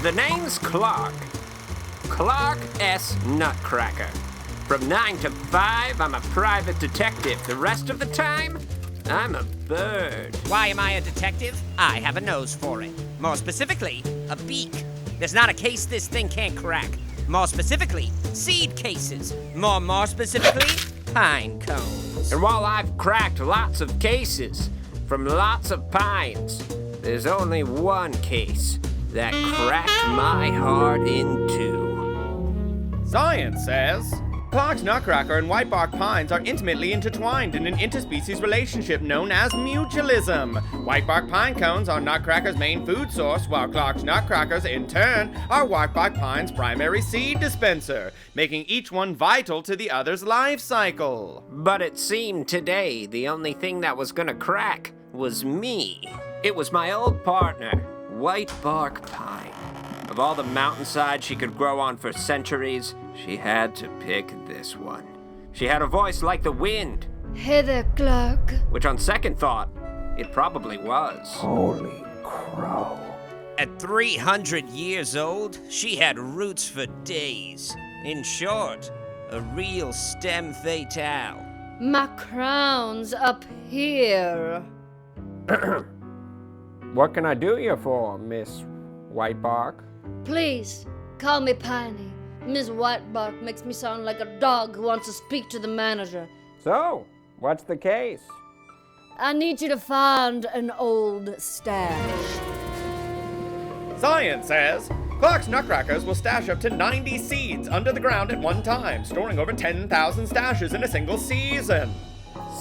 The name's Clark. Clark S. Nutcracker. From 9 to 5, I'm a private detective. The rest of the time, I'm a bird. Why am I a detective? I have a nose for it. More specifically, a beak. There's not a case this thing can't crack. More specifically, seed cases. More specifically, pine cones. And while I've cracked lots of cases from lots of pines, there's only one case that cracked my heart in two. Science says Clark's nutcracker and whitebark pines are intimately intertwined in an interspecies relationship known as mutualism. Whitebark pine cones are nutcracker's main food source, while Clark's nutcrackers, in turn, are whitebark pine's primary seed dispenser, making each one vital to the other's life cycle. But it seemed today the only thing that was gonna crack was me. It was my old partner, Whitebark Pine. Of all the mountainsides she could grow on for centuries, she had to pick this one. She had a voice like the wind. Hey there, Clark. Which on second thought, it probably was. Holy crow. At 300 years old, she had roots for days. In short, a real stem fatale. My crown's up here. What can I do you for, Miss Whitebark? Please, call me Piney. Miss Whitebark makes me sound like a dog who wants to speak to the manager. So, what's the case? I need you to find an old stash. Science says Clark's nutcrackers will stash up to 90 seeds under the ground at one time, storing over 10,000 stashes in a single season.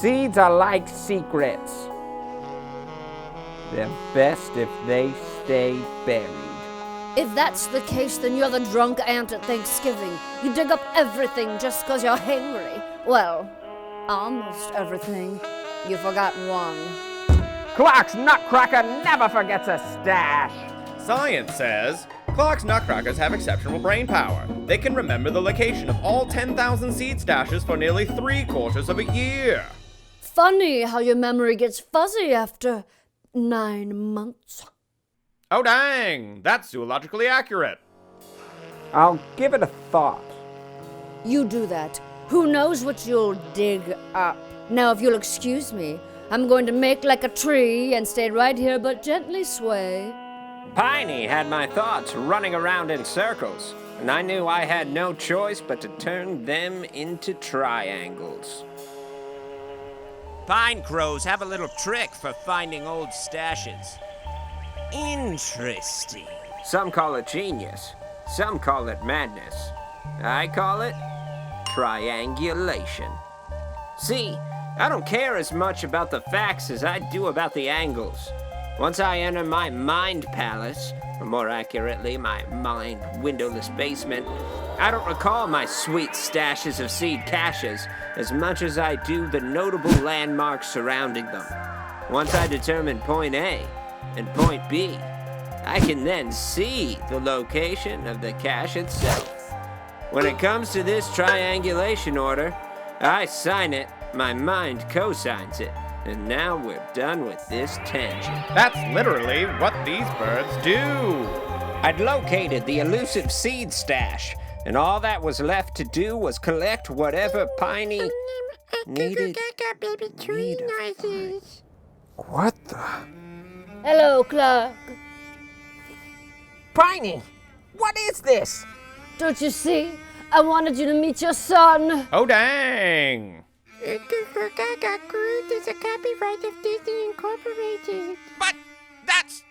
Seeds are like secrets. They're best if they stay buried. If that's the case, then you're the drunk aunt at Thanksgiving. You dig up everything just 'cause you're hangry. Well, almost everything. You forgot one. Clark's nutcracker never forgets a stash. Science says Clark's nutcrackers have exceptional brain power. They can remember the location of all 10,000 seed stashes for nearly 3/4 of a year. Funny how your memory gets fuzzy after 9 months. Oh dang, that's zoologically accurate. I'll give it a thought. You do that. Who knows what you'll dig up? Now, if you'll excuse me, I'm going to make like a tree and stay right here but gently sway. Piney had my thoughts running around in circles, and I knew I had no choice but to turn them into triangles. Pine crows have a little trick for finding old stashes. Interesting. Some call it genius, some call it madness. I call it triangulation. See, I don't care as much about the facts as I do about the angles. Once I enter my mind palace, or more accurately, my mind windowless basement, I don't recall my sweet stashes of seed caches as much as I do the notable landmarks surrounding them. Once I determine point A and point B, I can then see the location of the cache itself. When it comes to this triangulation order, I sign it, my mind co-signs it, and now we're done with this tangent. That's literally what these birds do. I'd located the elusive seed stash, and all that was left to do was collect whatever Piney needed. What the? Hello, Clark. Piney, what is this? Don't you see? I wanted you to meet your son. Oh dang. Is a copyright of Disney Incorporated. But that's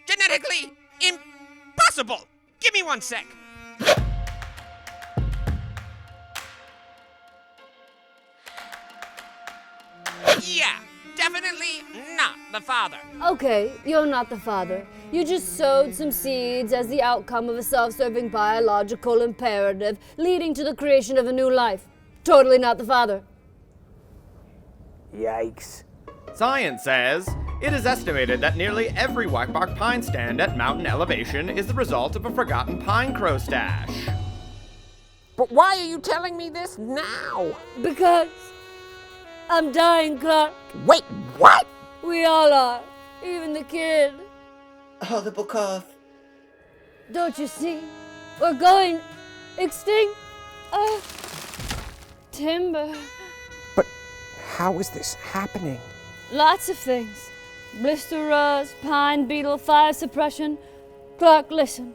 genetically impossible. Give me 1 sec. Yeah, definitely not the father. Okay, you're not the father. You just sowed some seeds as the outcome of a self-serving biological imperative leading to the creation of a new life. Totally not the father. Yikes. Science says it is estimated that nearly every whitebark pine stand at mountain elevation is the result of a forgotten pine crow stash. But why are you telling me this now? Because I'm dying, Clark. Wait, what? We all are. Even the kid. Horrible cough. Don't you see? We're going extinct. Timber. But how is this happening? Lots of things. Blister rust, pine beetle, fire suppression. Clark, listen.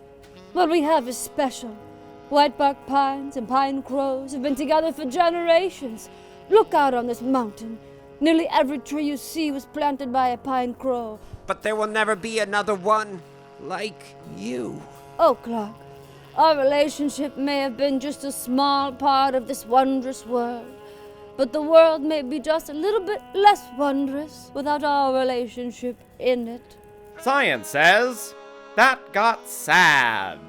What we have is special. Whitebark pines and pine crows have been together for generations. Look out on this mountain. Nearly every tree you see was planted by a pine crow. But there will never be another one like you. Oh, Clark, our relationship may have been just a small part of this wondrous world, but the world may be just a little bit less wondrous without our relationship in it. Science says that got sad.